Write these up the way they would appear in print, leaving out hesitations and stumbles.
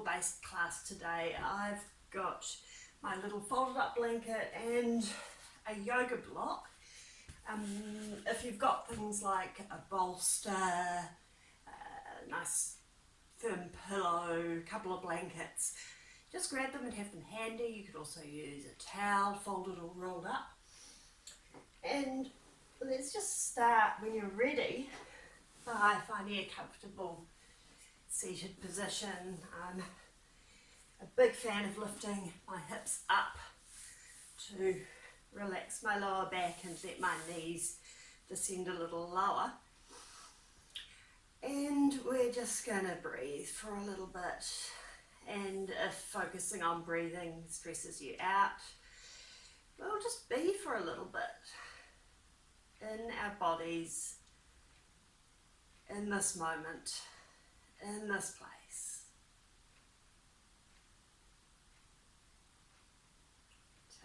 based class today. I've got my little folded up blanket and a yoga block. If you've got things like a bolster, a nice firm pillow, a couple of blankets, just grab them and have them handy. You could also use a towel folded or rolled up. And let's just start when you're ready by finding a comfortable seated position. I'm a big fan of lifting my hips up to relax my lower back and let my knees descend a little lower. And we're just going to breathe for a little bit. And if focusing on breathing stresses you out, we'll just be for a little bit in our bodies, in this moment, in this place.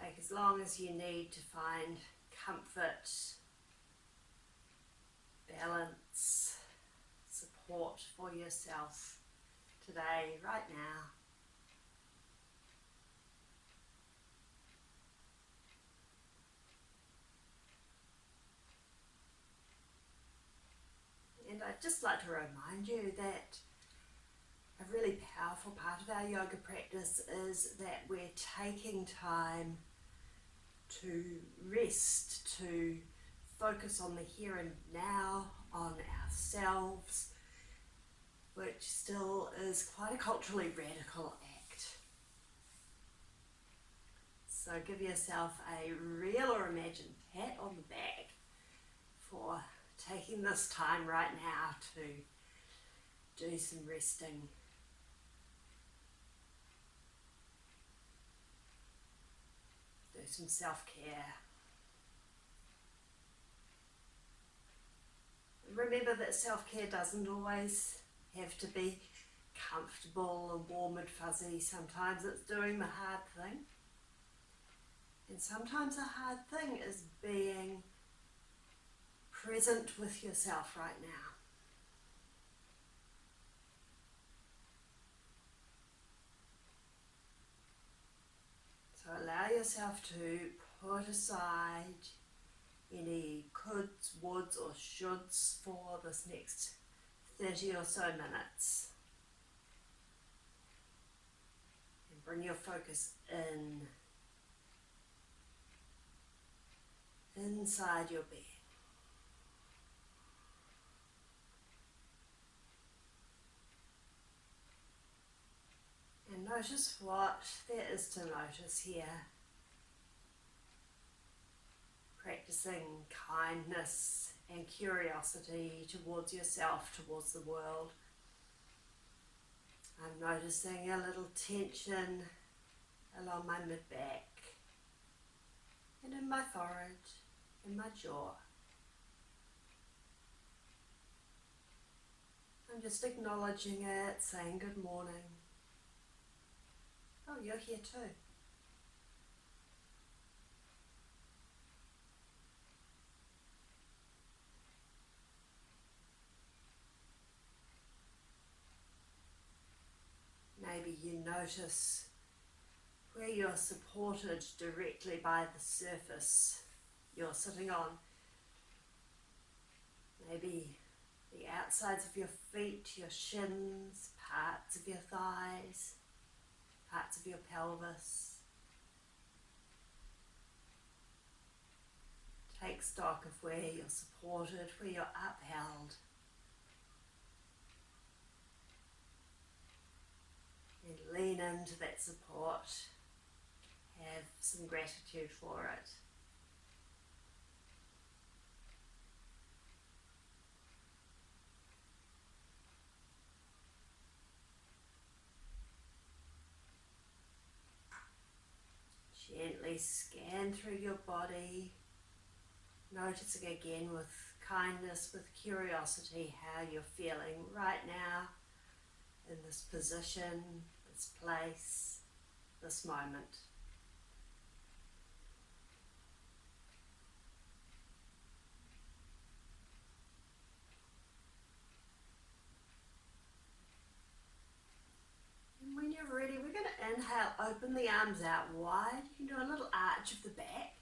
Take as long as you need to find comfort, balance, support for yourself today, right now. And I'd just like to remind you that a really powerful part of our yoga practice is that we're taking time to rest, to focus on the here and now, on ourselves, which still is quite a culturally radical act. So give yourself a real or imagined pat on the back for taking this time right now to do some resting. Do some self-care. Remember that self-care doesn't always have to be comfortable and warm and fuzzy. Sometimes it's doing the hard thing. And sometimes a hard thing is being present with yourself right now. So allow yourself to put aside any coulds, woulds or shoulds for this next 30 or so minutes. And bring your focus inside your being. And notice what there is to notice here. Practicing kindness and curiosity towards yourself, towards the world. I'm noticing a little tension along my mid-back and in my forehead, in my jaw. I'm just acknowledging it, saying good morning. Oh, you're here too. Maybe you notice where you're supported directly by the surface you're sitting on. Maybe the outsides of your feet, your shins, parts of your thighs, parts of your pelvis. Take stock of where you're supported, where you're upheld. And lean into that support. Have some gratitude for it. Gently scan through your body, noticing again with kindness, with curiosity, how you're feeling right now in this position, this place, this moment. And when you're Inhale, open the arms out wide. You can do a little arch of the back.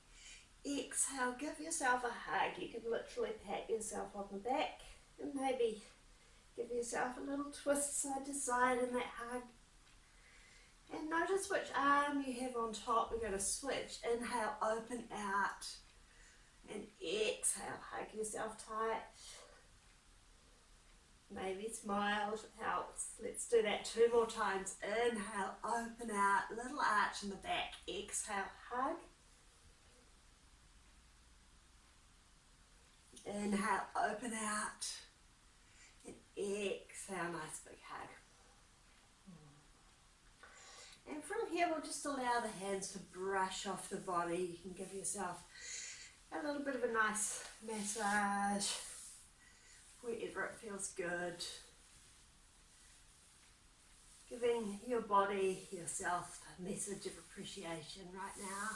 Exhale, give yourself a hug. You can literally pat yourself on the back and maybe give yourself a little twist side to side in that hug. And notice which arm you have on top. We're going to switch. Inhale, open out. And exhale, hug yourself tight. Maybe smile if it helps. Let's do that 2 more times. Inhale, open out, little arch in the back. Exhale, hug. Inhale, open out. And exhale, nice big hug. And from here, we'll just allow the hands to brush off the body. You can give yourself a little bit of a nice massage wherever it feels good. Giving your body, yourself, a message of appreciation right now.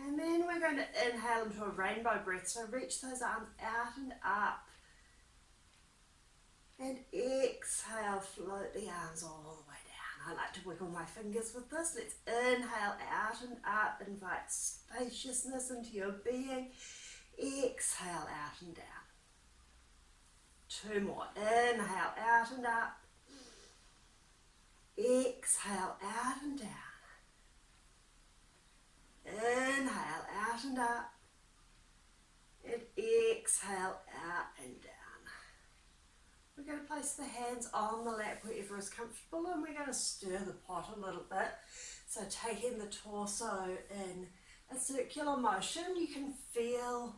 And then we're going to inhale into a rainbow breath. So reach those arms out and up. And exhale, float the arms all the way down. I like to wiggle my fingers with this. Let's inhale out and up. Invite spaciousness into your being. Exhale out and down. 2 more. Inhale out and up. Exhale out and down. Inhale out and up. And exhale out and down. We're going to place the hands on the lap wherever is comfortable, and we're going to stir the pot a little bit. So taking the torso in a circular motion, you can feel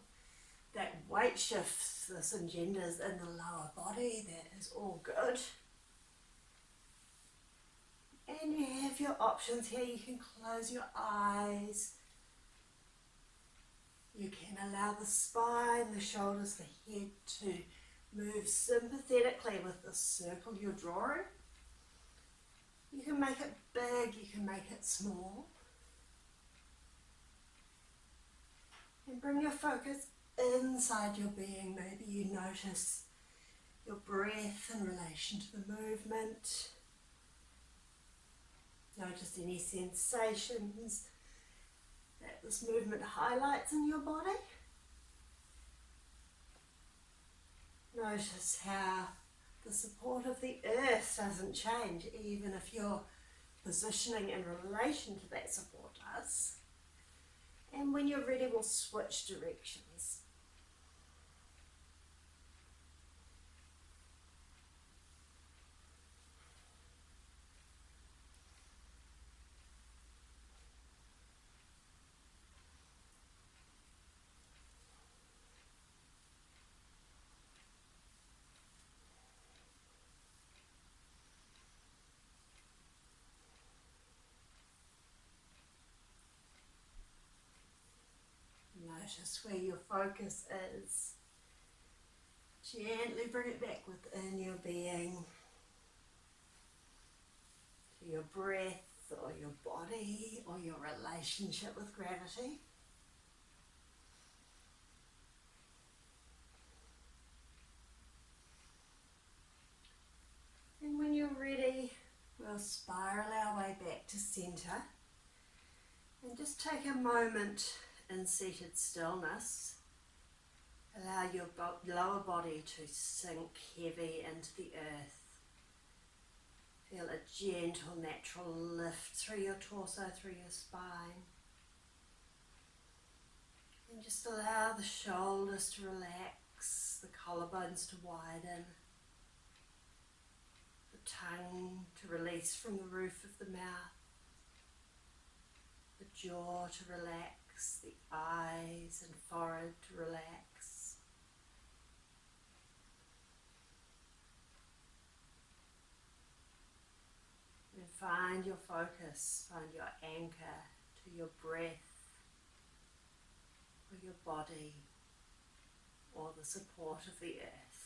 that weight shift this engenders in the lower body. That is all good. And you have your options here. You can close your eyes. You can allow the spine, the shoulders, the head to move sympathetically with the circle you're drawing. You can make it big, you can make it small. And bring your focus inside your being. Maybe you notice your breath in relation to the movement. Notice any sensations that this movement highlights in your body. Notice how the support of the earth doesn't change, even if your positioning in relation to that support does. And when you're ready, we'll switch directions. Notice where your focus is. Gently bring it back within your being, to your breath or your body or your relationship with gravity. And when you're ready, we'll spiral our way back to center and just take a moment in seated stillness. Allow your lower body to sink heavy into the earth. Feel a gentle, natural lift through your torso, through your spine. And just allow the shoulders to relax, the collarbones to widen, the tongue to release from the roof of the mouth, the jaw to relax, the eyes and forehead to relax. And find your focus, find your anchor to your breath, or your body, or the support of the earth.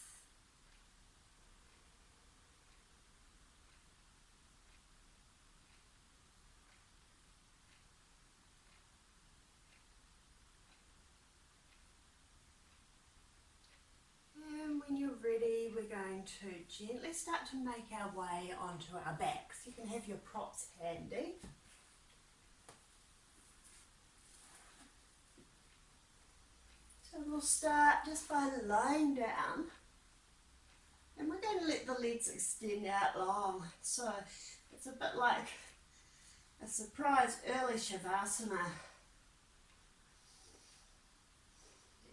And when you're ready, we're going going to gently start to make our way onto our backs. You can have your props handy. So we'll start just by lying down, and we're going to let the legs extend out long. So it's a bit like a surprise early Shavasana.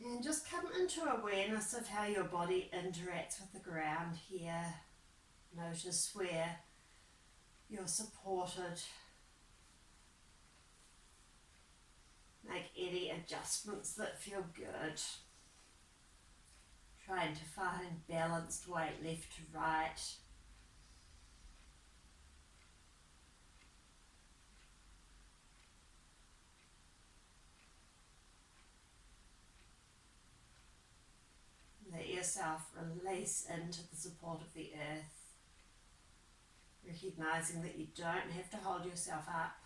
And just come into awareness of how your body interacts with the ground here. Notice where you're supported. Make any adjustments that feel good. Trying to find balanced weight left to right. Let yourself release into the support of the earth, recognizing that you don't have to hold yourself up.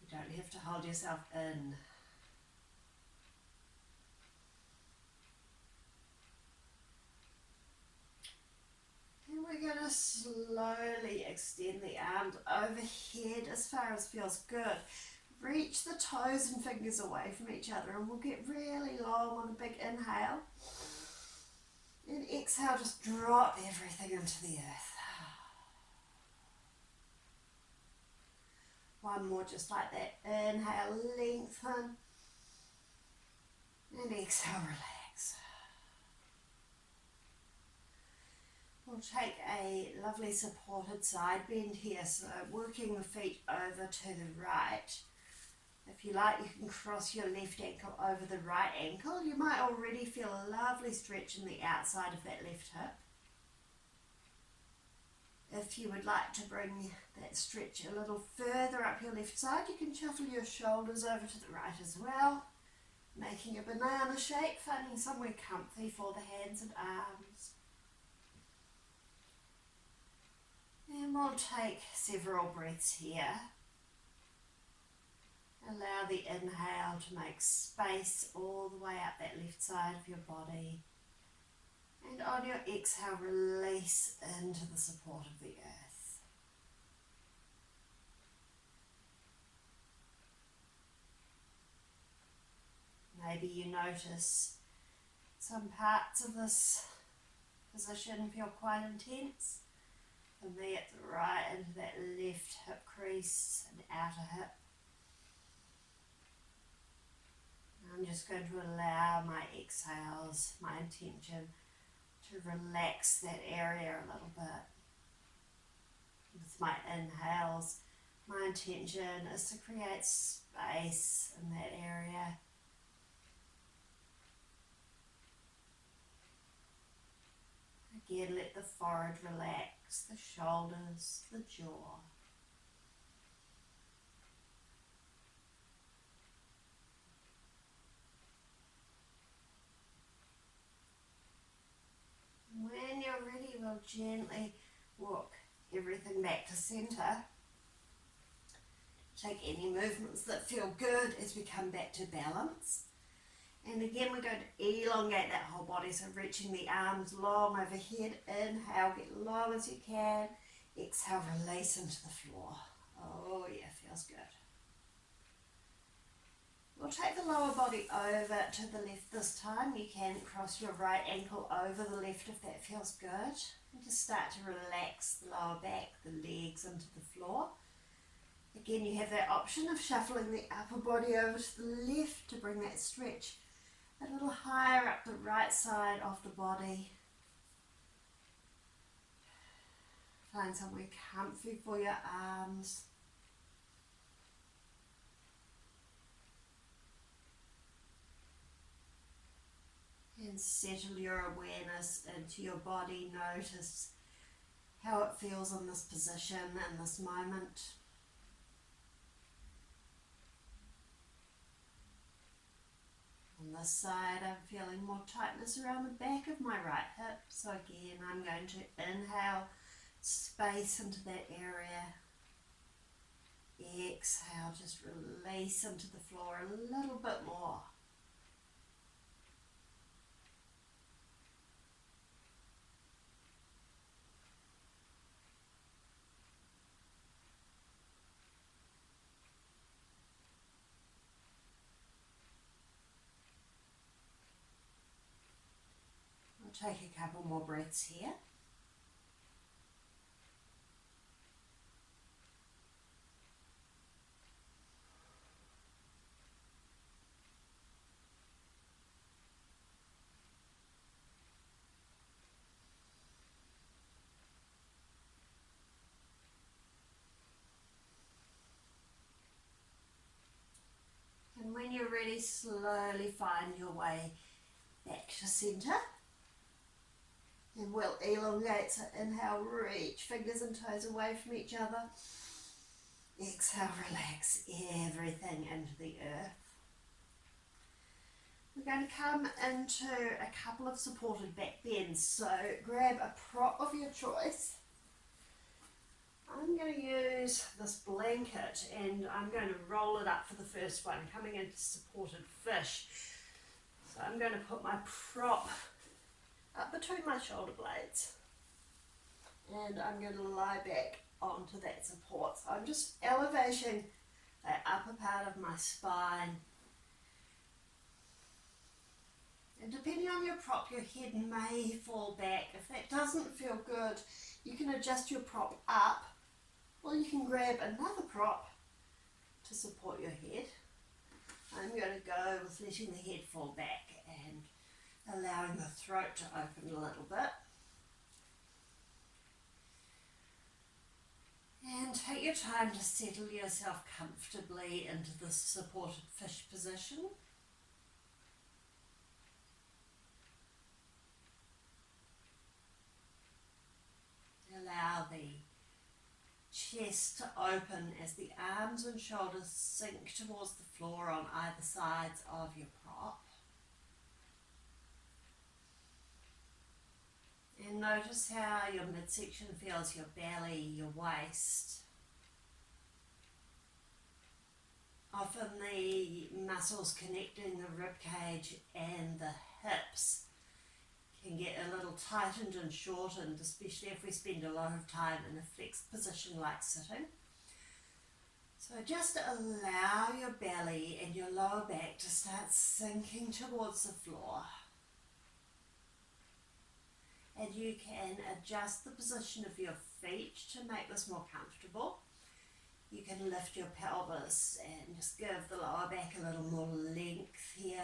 You don't have to hold yourself in. And we're going to slowly extend the arms overhead as far as feels good. Reach the toes and fingers away from each other, and we'll get really long on a big inhale. And exhale, just drop everything into the earth. One more just like that. Inhale, lengthen. And exhale, relax. We'll take a lovely supported side bend here, so working the feet over to the right. If you like, you can cross your left ankle over the right ankle. You might already feel a lovely stretch in the outside of that left hip. If you would like to bring that stretch a little further up your left side, you can shuffle your shoulders over to the right as well, making a banana shape, finding somewhere comfy for the hands and arms. And we'll take several breaths here. Allow the inhale to make space all the way up that left side of your body. And on your exhale, release into the support of the earth. Maybe you notice some parts of this position feel quite intense. For me, it's right into that left hip crease and outer hip. I'm just going to allow my exhales, my intention, to relax that area a little bit. With my inhales, my intention is to create space in that area. Again, let the forehead relax, the shoulders, the jaw. When you're ready, we'll gently walk everything back to centre. Take any movements that feel good as we come back to balance. And again, we're going to elongate that whole body, so reaching the arms long overhead. Inhale, get low as you can. Exhale, release into the floor. Oh yeah, feels good. We'll take the lower body over to the left this time. You can cross your right ankle over the left if that feels good. And just start to relax the lower back, the legs into the floor. Again, you have that option of shuffling the upper body over to the left to bring that stretch a little higher up the right side of the body. Find somewhere comfy for your arms. And settle your awareness into your body. Notice how it feels in this position, in this moment. On this side, I'm feeling more tightness around the back of my right hip. So again, I'm going to inhale space into that area. Exhale, just release into the floor a little bit more. take a couple more breaths here. And when you're ready, slowly find your way back to centre. And we'll elongate, so inhale, reach fingers and toes away from each other. Exhale, relax everything into the earth. We're going to come into a couple of supported back bends. So grab a prop of your choice. I'm going to use this blanket and I'm going to roll it up for the first one, coming into supported fish. So I'm going to put my prop up between my shoulder blades and I'm going to lie back onto that support. So I'm just elevating the upper part of my spine. And depending on your prop, your head may fall back. If that doesn't feel good, you can adjust your prop up, or you can grab another prop to support your head. I'm going to go with letting the head fall back and allowing the throat to open a little bit. And take your time to settle yourself comfortably into this supported fish position. Allow the chest to open as the arms and shoulders sink towards the floor on either sides of your prop. And notice how your midsection feels, your belly, your waist. Often the muscles connecting the rib cage and the hips can get a little tightened and shortened, especially if we spend a lot of time in a flexed position like sitting. So just allow your belly and your lower back to start sinking towards the floor. And you can adjust the position of your feet to make this more comfortable. You can lift your pelvis and just give the lower back a little more length here.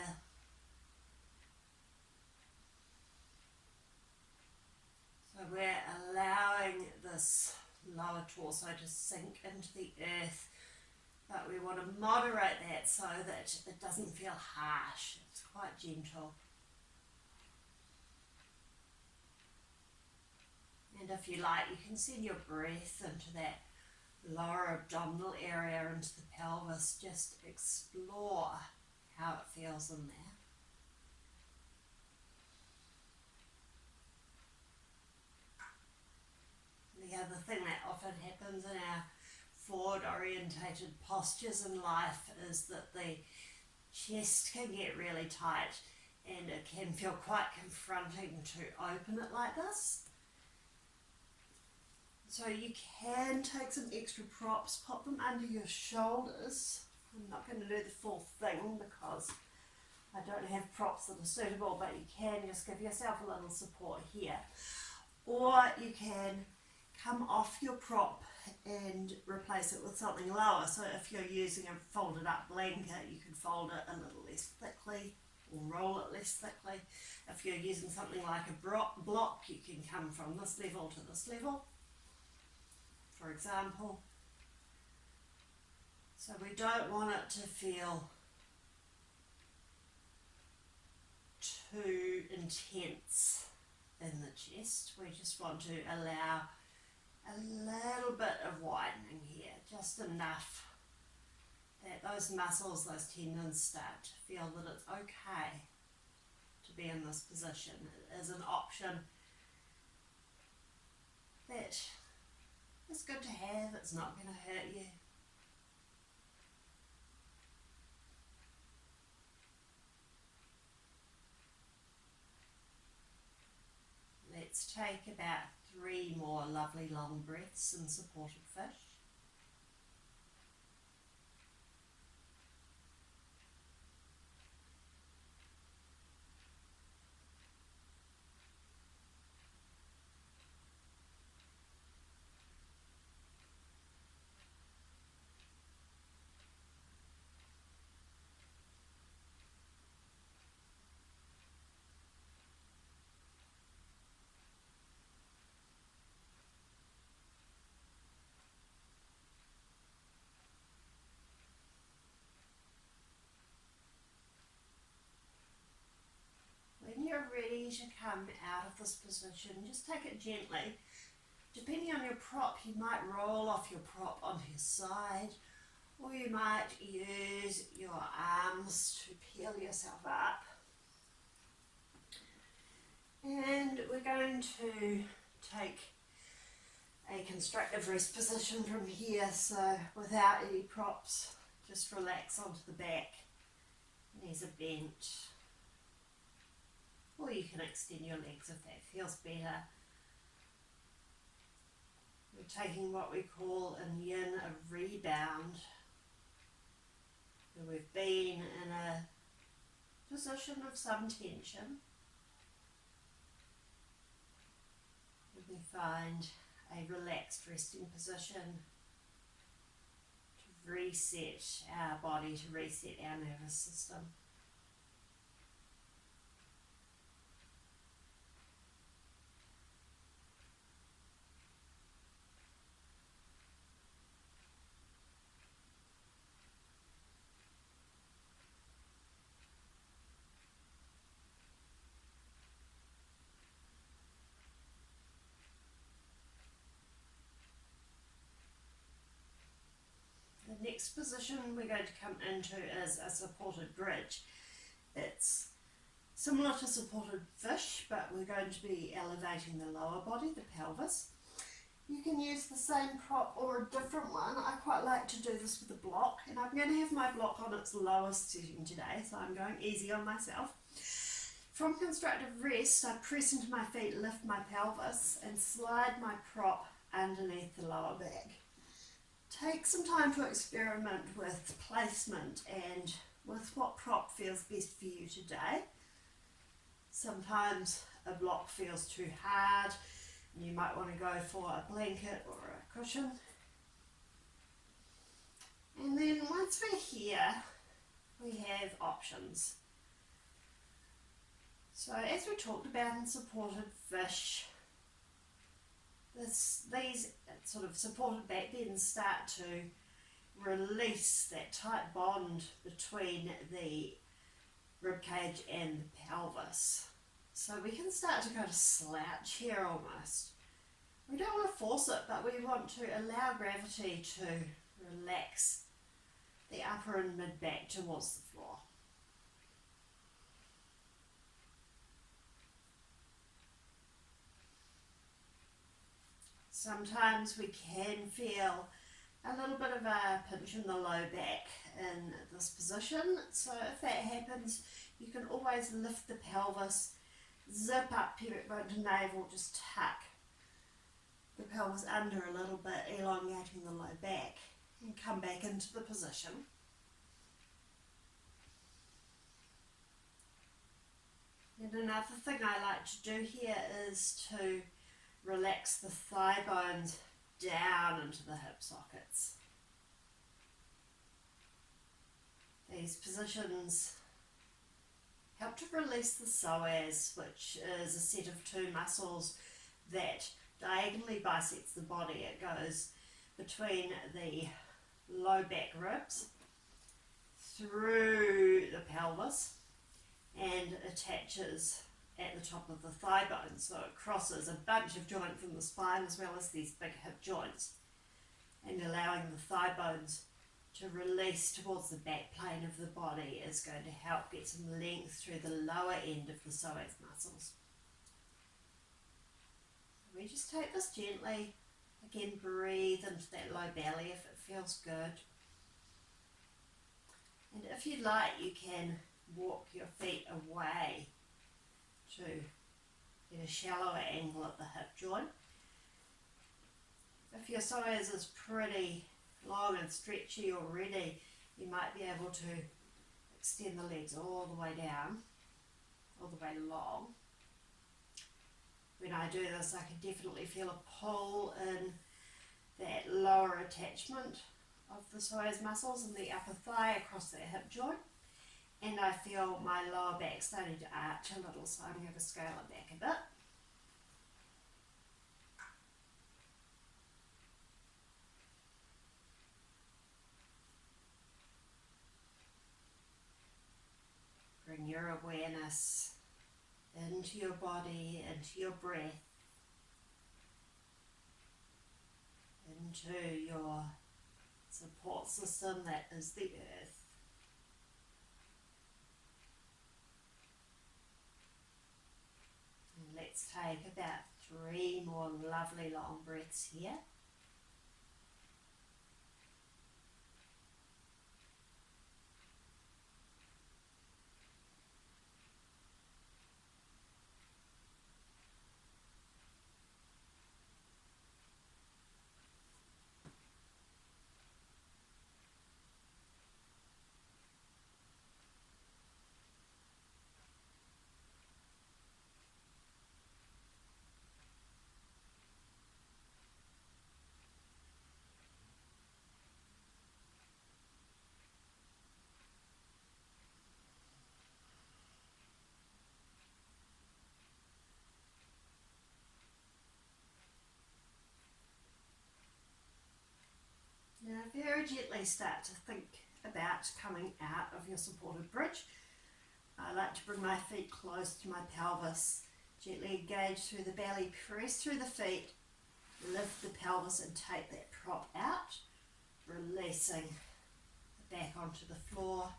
So we're allowing this lower torso to sink into the earth, but we want to moderate that so that it doesn't feel harsh. It's quite gentle. And if you like, you can send your breath into that lower abdominal area, into the pelvis. Just explore how it feels in there. The other thing that often happens in our forward orientated postures in life is that the chest can get really tight and it can feel quite confronting to open it like this. So you can take some extra props, pop them under your shoulders. I'm not going to do the full thing because I don't have props that are suitable, but you can just give yourself a little support here. Or you can come off your prop and replace it with something lower. So if you're using a folded up blanket, you can fold it a little less thickly or roll it less thickly. If you're using something like a block, you can come from this level to this level, for example. So we don't want it to feel too intense in the chest. We just want to allow a little bit of widening here, just enough that those muscles, those tendons start to feel that it's okay to be in this position. It is an option that is good to have. It's not going to hurt you. Let's take about 3 more lovely long breaths in supported fish. to come out of this position. Just take it gently. Depending on your prop, you might roll off your prop onto your side, or you might use your arms to peel yourself up. And we're going to take a constructive rest position from here, so without any props, just relax onto the back, knees are bent, or you can extend your legs if that feels better. We're taking what we call in yin a rebound, where we've been in a position of some tension, and we find a relaxed resting position to reset our body, to reset our nervous system. The next position we're going to come into is a supported bridge. It's similar to supported fish, but we're going to be elevating the lower body, the pelvis. You can use the same prop or a different one. I quite like to do this with a block, and I'm going to have my block on its lowest setting today, so I'm going easy on myself. From constructive rest, I press into my feet, lift my pelvis, and slide my prop underneath the lower back. Take some time to experiment with placement and with what prop feels best for you today. Sometimes a block feels too hard and you might want to go for a blanket or a cushion. And then once we're here, we have options. So as we talked about in supported fish, these sort of supported back bends start to release that tight bond between the ribcage and the pelvis. So we can start to kind of slouch here almost. We don't want to force it, but we want to allow gravity to relax the upper and mid back towards the floor. Sometimes we can feel a little bit of a pinch in the low back in this position. So if that happens, you can always lift the pelvis, zip up pubic bone to navel, just tuck the pelvis under a little bit, elongating the low back, and come back into the position. And another thing I like to do here is to relax the thigh bones down into the hip sockets. These positions help to release the psoas, which is a set of two muscles that diagonally bisects the body. It goes between the low back ribs, through the pelvis, and attaches at the top of the thigh bone, so it crosses a bunch of joints in the spine as well as these big hip joints, and allowing the thigh bones to release towards the back plane of the body is going to help get some length through the lower end of the psoas muscles. We just take this gently. Again, breathe into that low belly if it feels good. And if you like, you can walk your feet away to get a shallower angle at the hip joint. If your psoas is pretty long and stretchy already, you might be able to extend the legs all the way down, all the way long. When I do this, I can definitely feel a pull in that lower attachment of the psoas muscles and the upper thigh across that hip joint. And I feel my lower back starting to arch a little, so I'm going to scale it back a bit. Bring your awareness into your body, into your breath, into your support system that is the earth. And let's take about 3 more lovely long breaths here. Now very gently start to think about coming out of your supported bridge. I like to bring my feet close to my pelvis, gently engage through the belly, press through the feet, lift the pelvis and take that prop out, releasing the back onto the floor.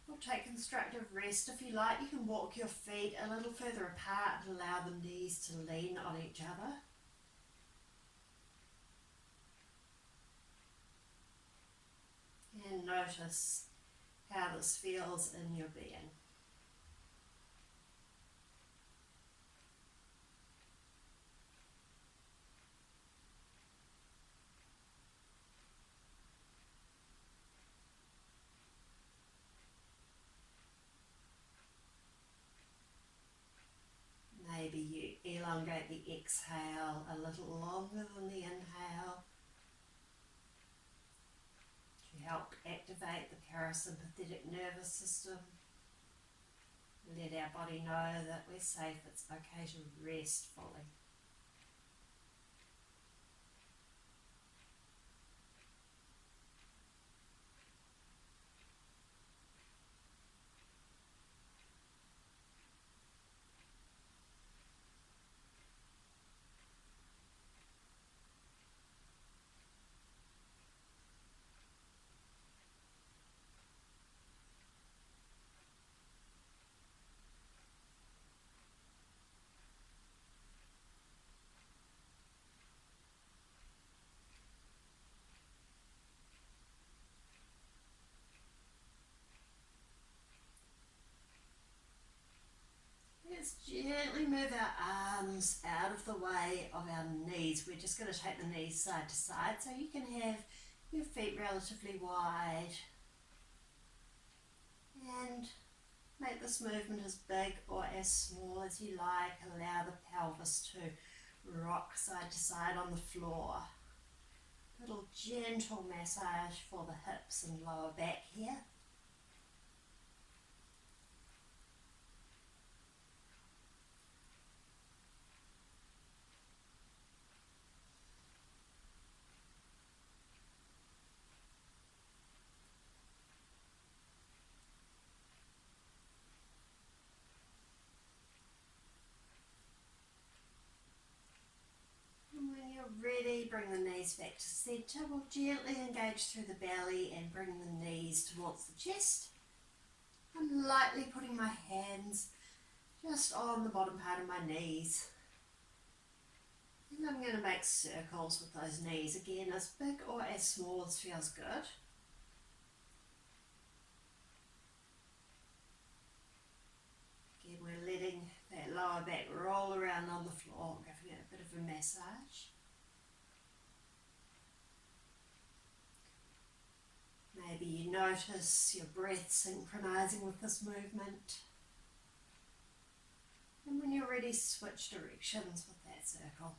We'll take constructive rest if you like. You can walk your feet a little further apart and allow the knees to lean on each other. And notice how this feels in your being. Maybe you elongate the exhale a little longer than the inhale to help activate the parasympathetic nervous system. Let our body know that we're safe, it's okay to rest fully. Let's gently move our arms out of the way of our knees. We're just going to take the knees side to side so you can have your feet relatively wide. And make this movement as big or as small as you like. Allow the pelvis to rock side to side on the floor. Little gentle massage for the hips and lower back here. Ready, bring the knees back to centre. We'll gently engage through the belly and bring the knees towards the chest. I'm lightly putting my hands just on the bottom part of my knees. And I'm going to make circles with those knees again, as big or as small as feels good. Again, we're letting that lower back roll around on the floor, giving it a bit of a massage. Maybe you notice your breath synchronizing with this movement. And when you're ready, switch directions with that circle.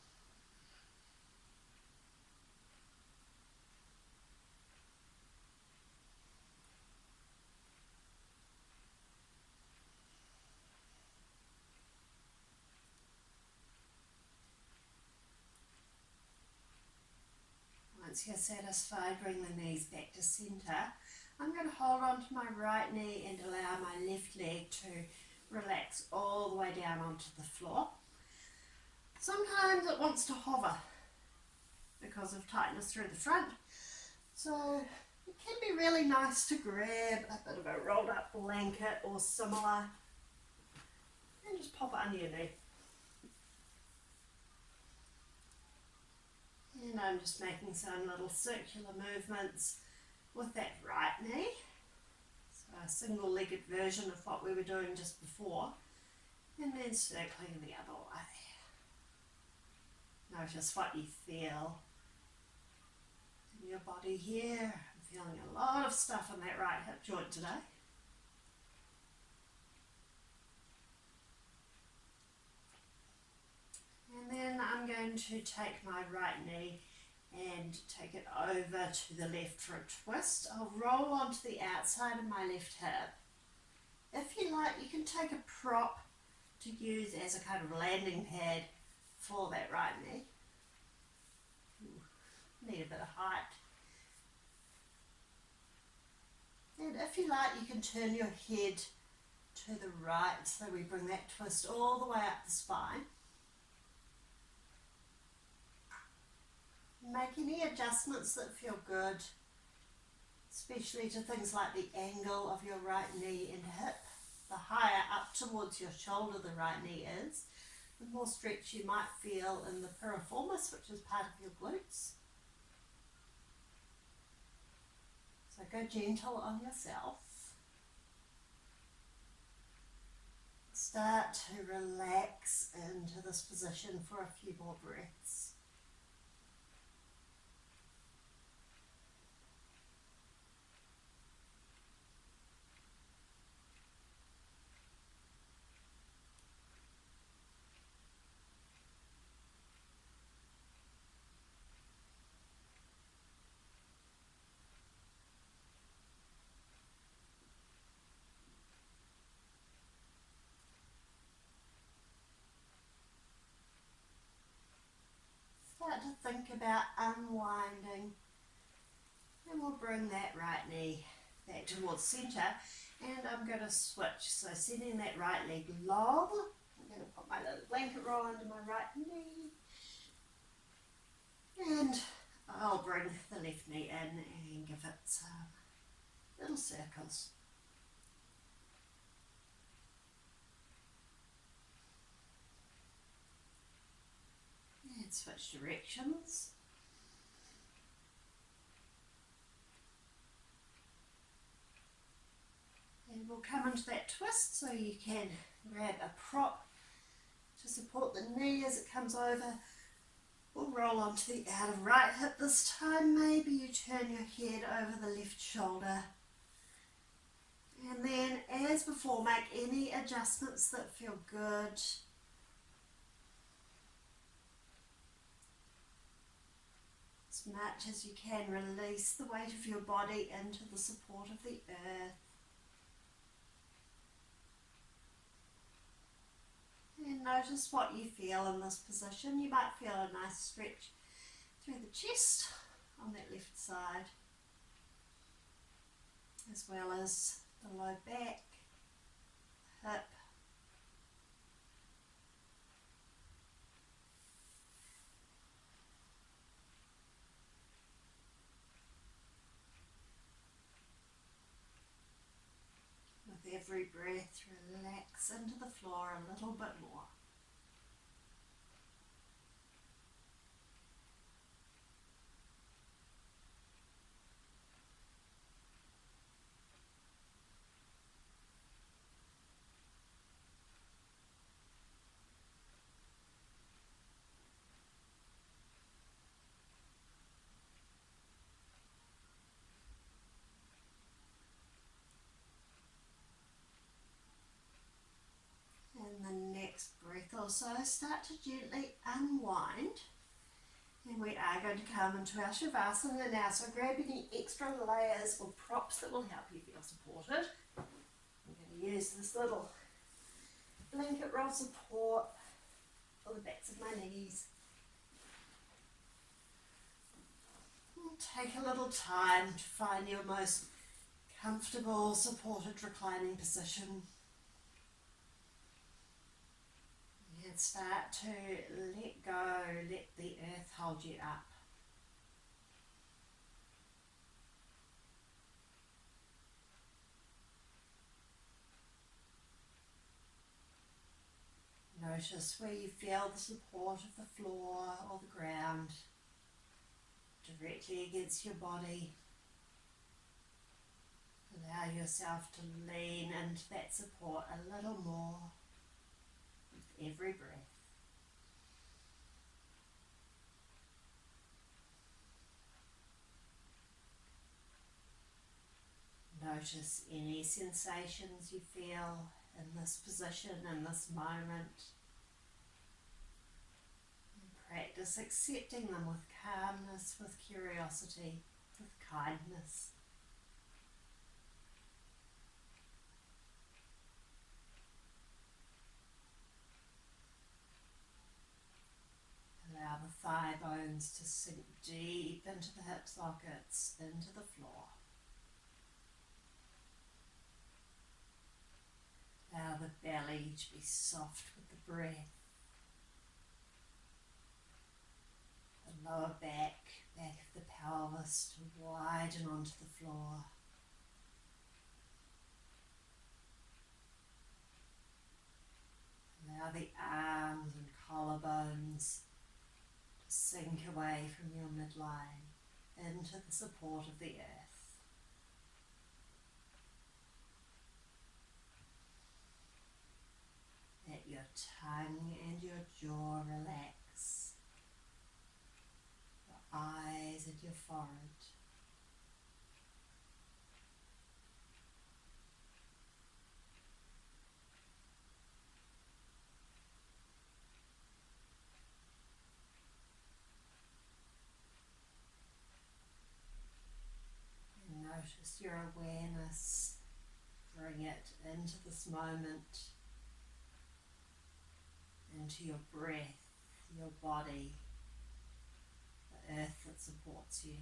Once you're satisfied, bring the knees back to centre. I'm going to hold on to my right knee and allow my left leg to relax all the way down onto the floor. Sometimes it wants to hover because of tightness through the front. So it can be really nice to grab a bit of a rolled up blanket or similar and just pop it under your knee. And I'm just making some little circular movements with that right knee. So a single-legged version of what we were doing just before. And then circling the other way. Notice what you feel in your body here. I'm feeling a lot of stuff in that right hip joint today. And then I'm going to take my right knee and take it over to the left for a twist. I'll roll onto the outside of my left hip. If you like, you can take a prop to use as a kind of landing pad for that right knee. Need a bit of height. And if you like, you can turn your head to the right so we bring that twist all the way up the spine. Make any adjustments that feel good, especially to things like the angle of your right knee and hip. The higher up towards your shoulder the right knee is, the more stretch you might feel in the piriformis, which is part of your glutes. So go gentle on yourself. Start to relax into this position for a few more breaths. Start to think about unwinding, and we'll bring that right knee back towards centre, and I'm going to switch, so sending that right leg long. I'm going to put my little blanket roll under my right knee, and I'll bring the left knee in and give it some little circles. And switch directions. And we'll come into that twist, so you can grab a prop to support the knee as it comes over. We'll roll onto the outer right hip this time. Maybe you turn your head over the left shoulder. And then, as before, make any adjustments that feel good. As much as you can, release the weight of your body into the support of the earth. And notice what you feel in this position. You might feel a nice stretch through the chest on that left side, as well as the low back, hip, with every breath, relax into the floor a little bit more. Breath also, start to gently unwind, and we are going to come into our Shavasana now, so grab any extra layers or props that will help you feel supported. I'm going to use this little blanket roll support for the backs of my knees. And take a little time to find your most comfortable, supported reclining position. And start to let go, let the earth hold you up. Notice where you feel the support of the floor or the ground directly against your body. Allow yourself to lean into that support a little more with every breath. Notice any sensations you feel in this position, in this moment. And practice accepting them with calmness, with curiosity, with kindness. Allow the thigh bones to sink deep into the hip sockets, into the floor. Allow the belly to be soft with the breath. The lower back of the pelvis to widen onto the floor. Allow the arms and collarbones to sink away from your midline into the support of the earth. Let your tongue and your jaw relax, your eyes and your forehead. And notice your awareness, bring it into this moment, into your breath, your body, the earth that supports you.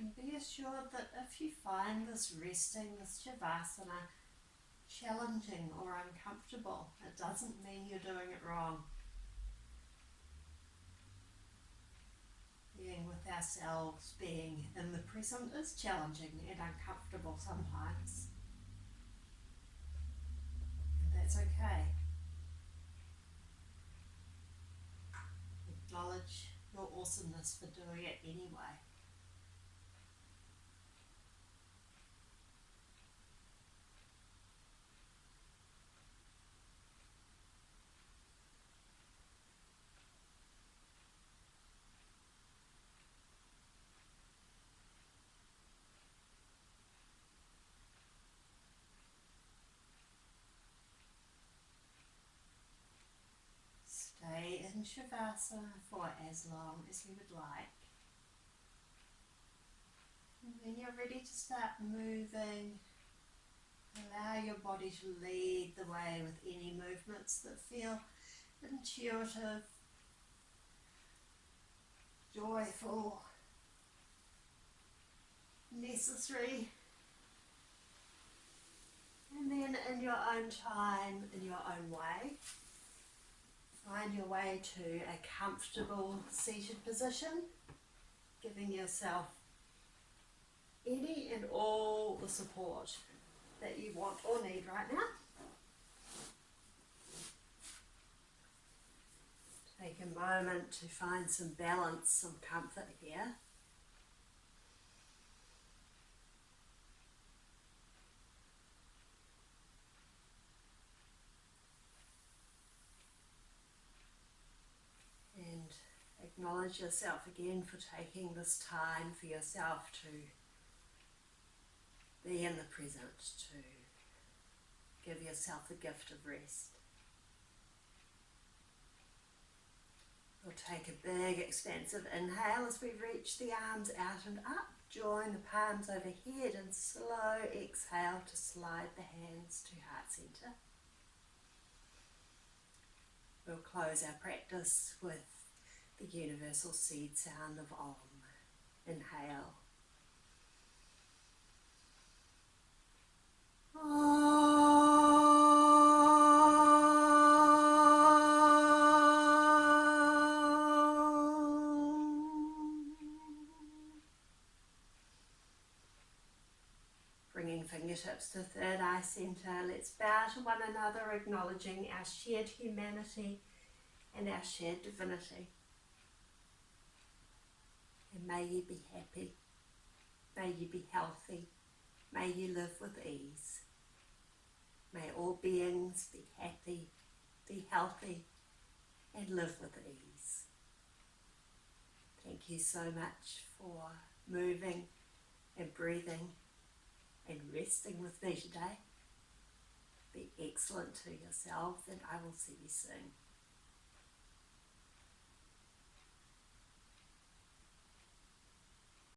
And be assured that if you find this resting, this Shavasana, challenging or uncomfortable, it doesn't mean you're doing it wrong. Being with ourselves, being in the present is challenging and uncomfortable sometimes. And that's okay. Acknowledge your awesomeness for doing it anyway. Stay in Shavasana for as long as you would like. And when you're ready to start moving, allow your body to lead the way with any movements that feel intuitive, joyful, necessary. And then in your own time, in your own way, find your way to a comfortable seated position, giving yourself any and all the support that you want or need right now. Take a moment to find some balance, some comfort here. And acknowledge yourself again for taking this time for yourself to be in the present, to Give yourself the gift of rest. We'll take a big expansive inhale as we reach the arms out and up. Join the palms overhead and slow exhale to slide the hands to heart center. We'll close our practice with the universal seed sound of Om. Inhale. Bringing fingertips to third eye center, let's bow to one another, acknowledging our shared humanity and our shared divinity. And may you be happy, may you be healthy, may you live with ease. May all beings be happy, be healthy, and live with ease. Thank you so much for moving and breathing and resting with me today. Be excellent to yourselves, and I will see you soon.